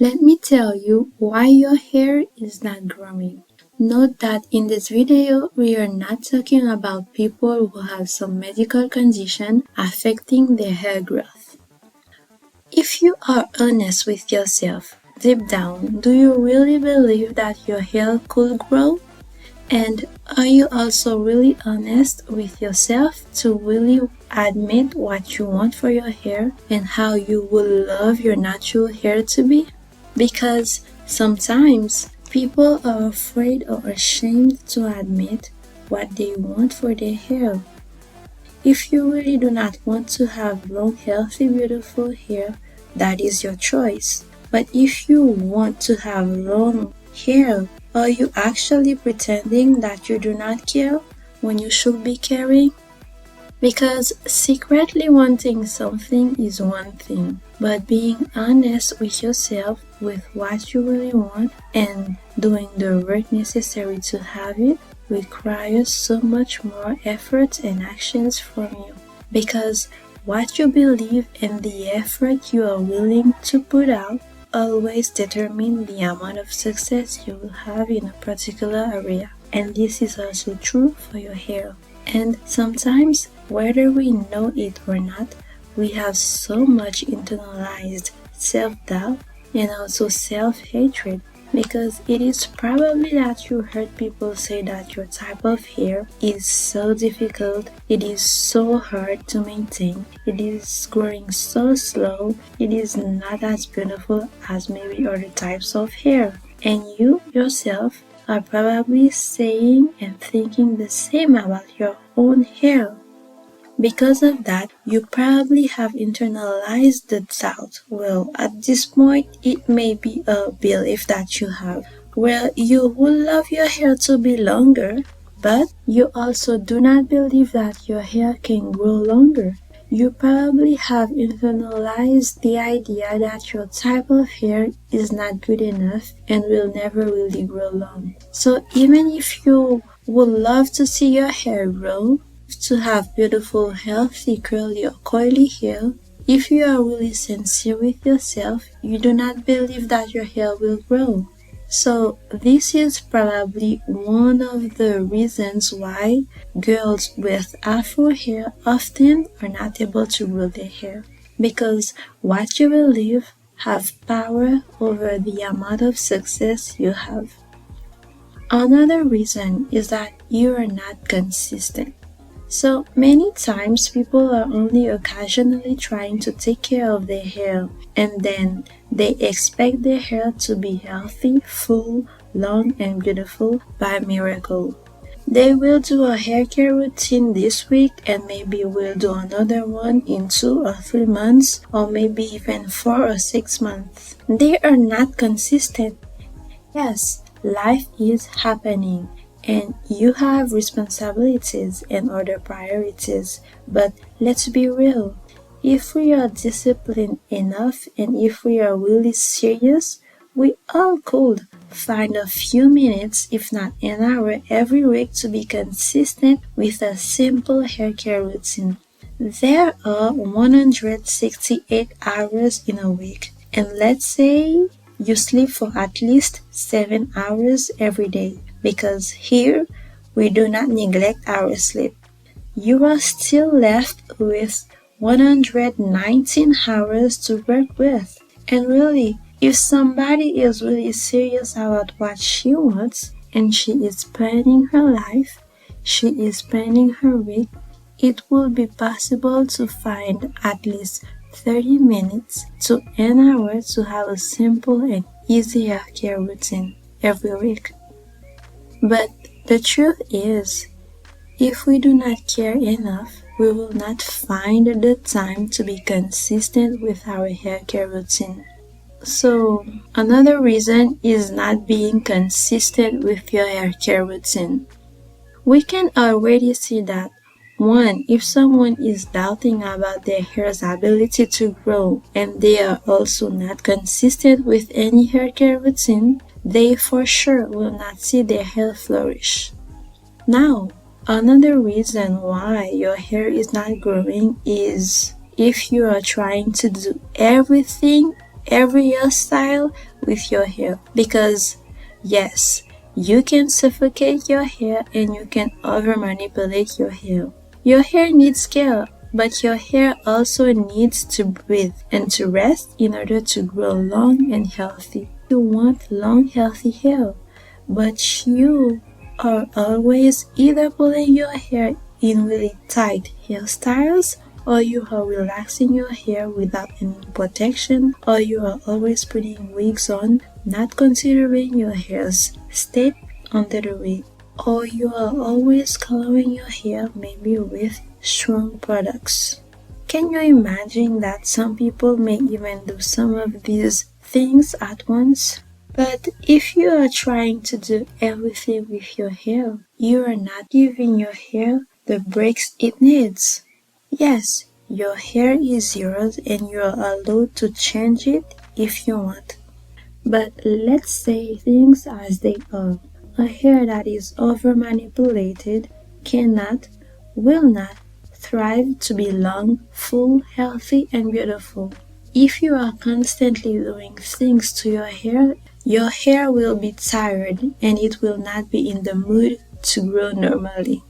Let me tell you why your hair is not growing. Note that in this video, we are not talking about people who have some medical condition affecting their hair growth. If you are honest with yourself, deep down, do you really believe that your hair could grow? And are you also really honest with yourself to really admit what you want for your hair and how you would love your natural hair to be? Because sometimes people are afraid or ashamed to admit what they want for their hair. If you really do not want to have long, healthy, beautiful hair, that is your choice. But if you want to have long hair, are you actually pretending that you do not care when you should be caring? Because secretly wanting something is one thing, but being honest with yourself with what you really want and doing the work necessary to have it requires so much more effort and actions from you. Because what you believe and the effort you are willing to put out always determine the amount of success you will have in a particular area. And this is also true for your hair. And sometimes, whether we know it or not, we have so much internalized self-doubt and also self-hatred because it is probably that you heard people say that your type of hair is so difficult, it is so hard to maintain, it is growing so slow, it is not as beautiful as maybe other types of hair. And you yourself are probably saying and thinking the same about your own hair. Because of that, you probably have internalized the doubt. Well, at this point, it may be a belief that you have. Well, you would love your hair to be longer, but you also do not believe that your hair can grow longer. You probably have internalized the idea that your type of hair is not good enough and will never really grow long. So even if you would love to see your hair grow, to have beautiful, healthy, curly or coily hair, if you are really sincere with yourself, you do not believe that your hair will grow. So this is probably one of the reasons why girls with Afro hair often are not able to grow their hair. Because what you believe have power over the amount of success you have. Another reason is that you are not consistent. So many times people are only occasionally trying to take care of their hair and then they expect their hair to be healthy, full, long and beautiful by miracle. They will do a hair care routine this week and maybe will do another one in 2 or 3 months or maybe even 4 or 6 months. They are not consistent. Yes, life is happening. And you have responsibilities and other priorities. But let's be real. If we are disciplined enough and if we are really serious, we all could find a few minutes, if not an hour, every week to be consistent with a simple hair care routine. There are 168 hours in a week. And let's say you sleep for at least 7 hours every day. Because here, we do not neglect our sleep. You are still left with 119 hours to work with. And really, if somebody is really serious about what she wants, and she is planning her life, she is planning her week, it will be possible to find at least 30 minutes to an hour to have a simple and easy hair care routine every week. But the truth is, if we do not care enough, we will not find the time to be consistent with our hair care routine. So, another reason is not being consistent with your hair care routine. We can already see that 1. If someone is doubting about their hair's ability to grow and they are also not consistent with any hair care routine, they for sure will not see their hair flourish. Now, another reason why your hair is not growing is if you are trying to do everything, every hairstyle with your hair because, yes, you can suffocate your hair and you can over manipulate your hair. Your hair needs care, but your hair also needs to breathe and to rest in order to grow long and healthy. You want long, healthy hair, but you are always either pulling your hair in really tight hairstyles, or you are relaxing your hair without any protection, or you are always putting wigs on, not considering your hair's state under the wig, or you are always coloring your hair maybe with strong products. Can you imagine that some people may even do some of these things at once? But if you are trying to do everything with your hair, you are not giving your hair the breaks it needs. Yes, your hair is yours and you are allowed to change it if you want. But let's say things as they are. A hair that is over manipulated cannot, will not thrive to be long, full, healthy, and beautiful. If you are constantly doing things to your hair will be tired and it will not be in the mood to grow normally.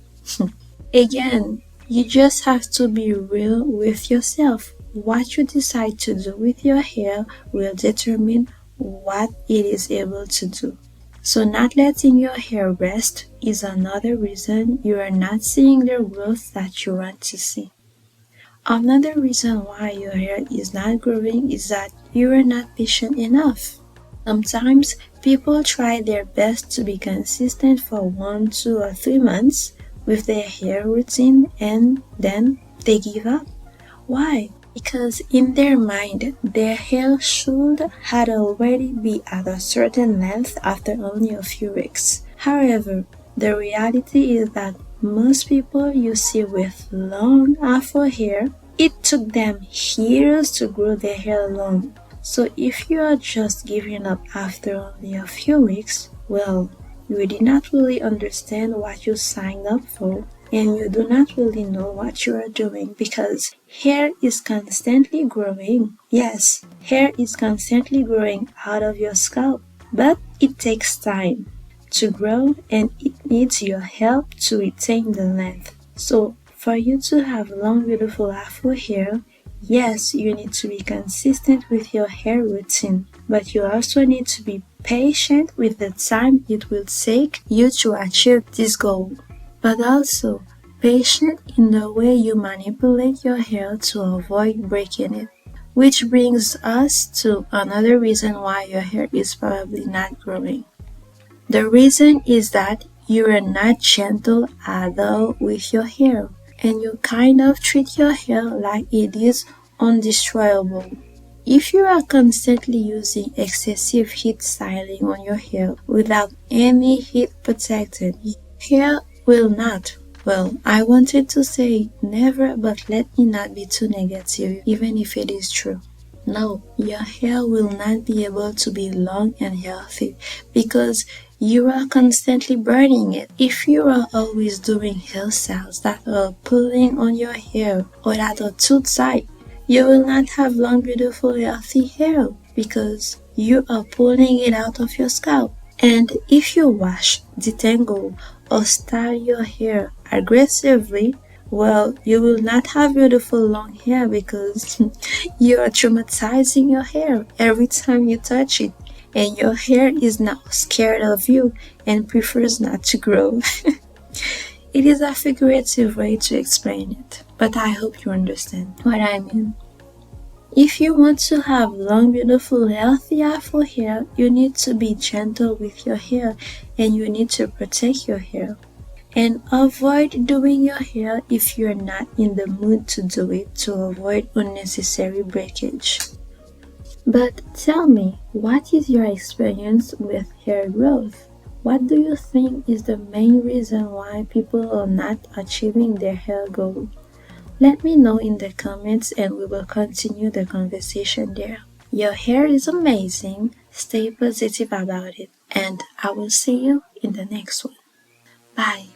Again, you just have to be real with yourself. What you decide to do with your hair will determine what it is able to do. So not letting your hair rest is another reason you are not seeing the growth that you want to see. Another reason why your hair is not growing is that you are not patient enough. Sometimes people try their best to be consistent for 1, 2, or 3 months with their hair routine and then they give up. Why? Because in their mind, their hair should had already be at a certain length after only a few weeks. However, the reality is that most people you see with long Afro hair, it took them years to grow their hair long. So if you are just giving up after only a few weeks, well, you did not really understand what you signed up for and you do not really know what you are doing because hair is constantly growing. Yes, hair is constantly growing out of your scalp, but it takes time to grow and it needs your help to retain the length. So for you to have long beautiful Afro hair, yes, you need to be consistent with your hair routine, but you also need to be patient with the time it will take you to achieve this goal. But also, patient in the way you manipulate your hair to avoid breaking it. Which brings us to another reason why your hair is probably not growing. The reason is that you are not gentle at all with your hair, and you kind of treat your hair like it is undestroyable. If you are constantly using excessive heat styling on your hair without any heat protectant, your hair will not. Well, I wanted to say never, but let me not be too negative, even if it is true. No, your hair will not be able to be long and healthy because you are constantly burning it. If you are always doing hairstyles that are pulling on your hair or that are too tight, you will not have long, beautiful, healthy hair because you are pulling it out of your scalp. And if you wash, detangle, or style your hair aggressively, well, you will not have beautiful long hair because you are traumatizing your hair every time you touch it. And your hair is now scared of you and prefers not to grow. It is a figurative way to explain it, but I hope you understand what I mean. If you want to have long, beautiful, healthy Afro hair, you need to be gentle with your hair and you need to protect your hair. And avoid doing your hair if you're not in the mood to do it to avoid unnecessary breakage. But tell me, what is your experience with hair growth? What do you think is the main reason why people are not achieving their hair goal? Let me know in the comments and we will continue the conversation there. Your hair is amazing. Stay positive about it. And I will see you in the next one. Bye.